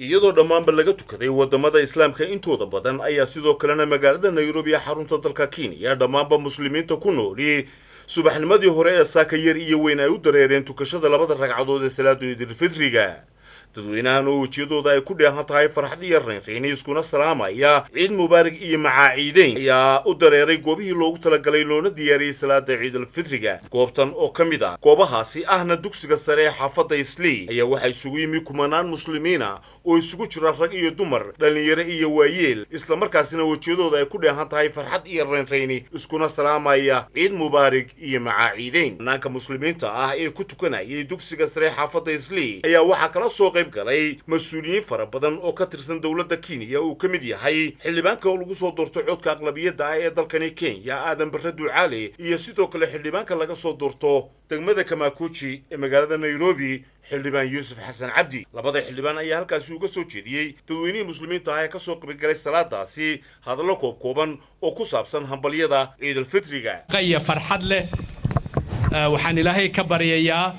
iyadoo dhammaanba laga tukaday wadamada islaamka intooda badan ayaa sidoo kalena magaalada Nairobi xarunta dalka Kenya dhammaanba muslimiinta ku nool subaxnimadii hore ee saaka yar iyo weyn ay u dareereen tukashada labada ragcadood ee salaada Eidul Fitriga dadweynahan oo wajiyadooda ay ku dheehan tahay farxad iyo reynreyn iskuna salaamaya ciid mubaarak iyo macaaciideyn ayaa u dareeray goobihii loogu talagalay loona diyaariyay salaada Eidul Fitriga goobtan oo kamid ah goobahaasi ahna dugsiga sare ee xaafadda Islii ayaa waxa isugu yimi kumanaan muslimiina oo isugu jira rag iyo dumar dhalinyaro iyo waayeel isla markaasina wajiyadooda ay ku dheehan tahay farxad iyo reynreyn iskuna salaamaya ciid mubaarak iyo macaaciideyn naanka muslimiinta ah ee ku tukanayay dugsiga sare ee xaafadda Islii ayaa waxa kala soo galay mas'uuliyiin fara badan oo ka tirsan dawladda Kenya oo kamid yahay xildhibaanka oo lagu soo doorto codka aqlabiyadda ah ee dalkani Kenya Aadan Barre Ducaale iyo sidoo kale xildhibaanka laga soo doorto degmada Kamakuchi ee magaalada Nairobi xildhibaan Yuusuf Xasan Cabdi labada xildhibaan ayaa halkaas uga soo jeediyay dadweynaha muslimiinta ah ee ka soo qayb galay salaadaasi hadallo kooban oo ku saabsan hambaliyada Eidul Fitriga qaya farxad leh waxaan ilaahay ka baryayaa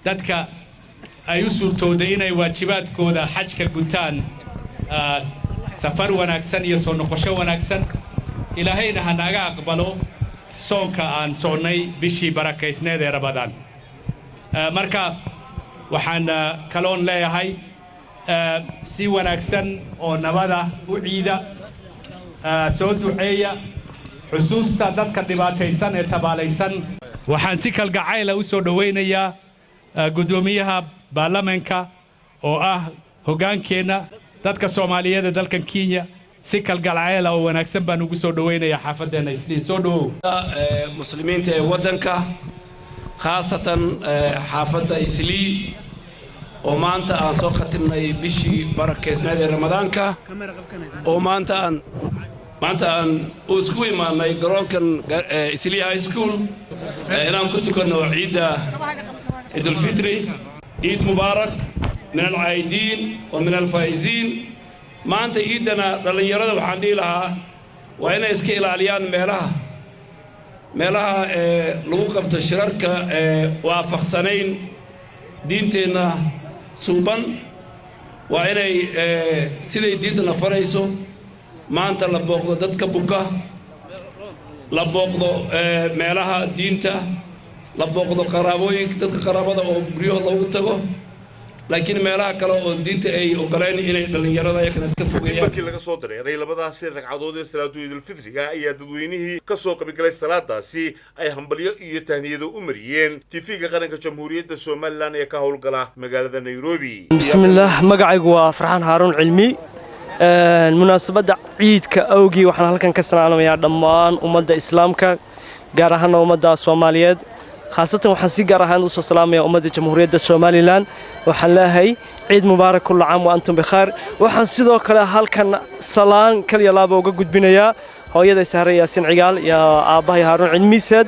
dadka ay u suurtooday inay waajibaadkooda xajka gutaan safar wanaagsan iyo soo noqosho wanaagsan ilaahayna ha naga aqbalo soonka aan soonnay bishii barakaysneed ee Ramadaan marka waxaan kaloon leeyahay si wanaagsan oo nabada u ciida soo duceeya xusuusta dadka dhibaataysan ee tabaalaysan waxaan si kalgacayl u soo dhaweynayaa gudoomiyaha baarlamaanka oo ah hoggaankeena dadka Soomaaliyeed ee dalkan Kenya si kalgacayl oo wanaagsan baan ugu soo dhaweynayaa xaafadeena Islii soo dhawow muslimiinta ee wadanka khaasatan xaafadda Islii oo maanta aan soo khatimnay bishii barakaysneed ee Ramadaanka oo maanta aan isku imaanay garoonkan Islii High School inaan ku tukano ciida Eidul Fitri عيد مبارك من العايدين ومن الفائزين ما أنت عيدنا للي يرد وحندي لها وين إسكيل عليان ملها لوقف تشرك وافق سنين دينتنا سوبان وين سيدي دينتنا فريسو ما أنت لبوق دتك بوكا لبوق ملها دينته لبوقدو قرابوين dadka qaraabada oo buriyo loogu tago laakiin meelaha kale oo diinta ay ogolaan inay dhalinyarada ay iska fogeeyaan markii laga soo dareeray labadaas ragcadood ee salaada Eidul Fitriga ayaa dadweynihii ka soo qayb galay salaadaasi ay hambalyo iyo tahniyado u mariyeen TV-ga qaranka Jamhuuriyadda Soomaaliland ee ka howlgala magaalada Nairobi bismillaah magacaygu waa Farxaan Haaruun Cilmi munaasabada ciidka awgii waxaan halkan ka salaamayaa dhammaan ummadda islaamka gaar ahaan ummadda Soomaaliyeed خاصة وحن سيجار هان وصل سلام يا أمة جمهورية الصوماليلان وحلاهي عيد مبارك كل عام وأنتم بخير وحن سيدو كلا هال كان صلان كل يلابا وجود بنيا هو يدا سهر ياسين عقال يا أبا هارون علمي سد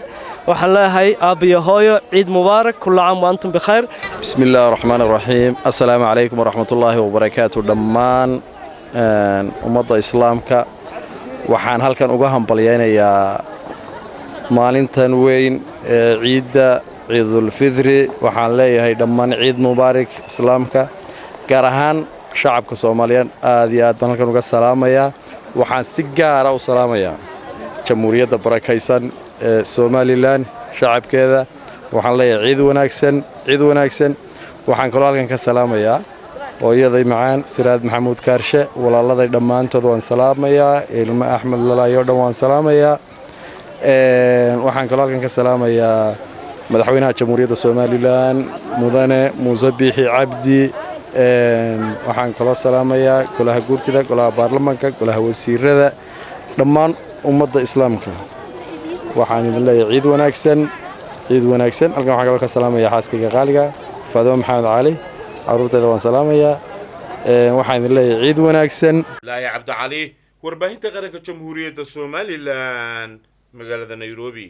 وحلاهي أبي هاي عيد مبارك كل عام وأنتم بخير بسم الله الرحمن الرحيم السلام عليكم ورحمة الله وبركاته دمان أمة إسلامك وحن هال كان وجاهم بليان يا maalintan weyn ciida Eidul Fitri waxaan leeyahay dhammaan ciid mubaarak islaamka gaar ahaan shacabka Soomaaliyeed aad iyo aad baan halkan uga salaamayaa waxaan si gaar ah u salaamayaa Jamhuuriyadda barakaysan ee Soomaaliland shacabkeeda waxaan leeyahay ciid wanaagsan waxaan kaloo halkan ka salaamayaa hooyaday macaan Siraad Maxamuud Kaarshe walaaladay dhammaantood waan salaamayaa ilmo Axmed Lalaayo dhan waan salaamayaa waxaan kaloo halkan ka salaamayaa madaxweynaha Jamhuuriyadda Soomaaliland mudane Muuse Biixi Cabdi waxaan kaloo salaamayaa golaha guurtida golaha baarlamaanka golaha wasiirada dhammaan ummadda islaamka waxaan idin leeyahay ciid wanaagsan halkan waxaan kaloo ka salaamayaa xaaskayga qaaliga Faadimo Maxamed Cali caruurteeda waan salaamayaa waxaan idin leeyahay ciid wanaagsan Laahi Cabdi Cali warbaahinta qaranka Jamhuuriyadda Soomaaliland magaalada Nairobi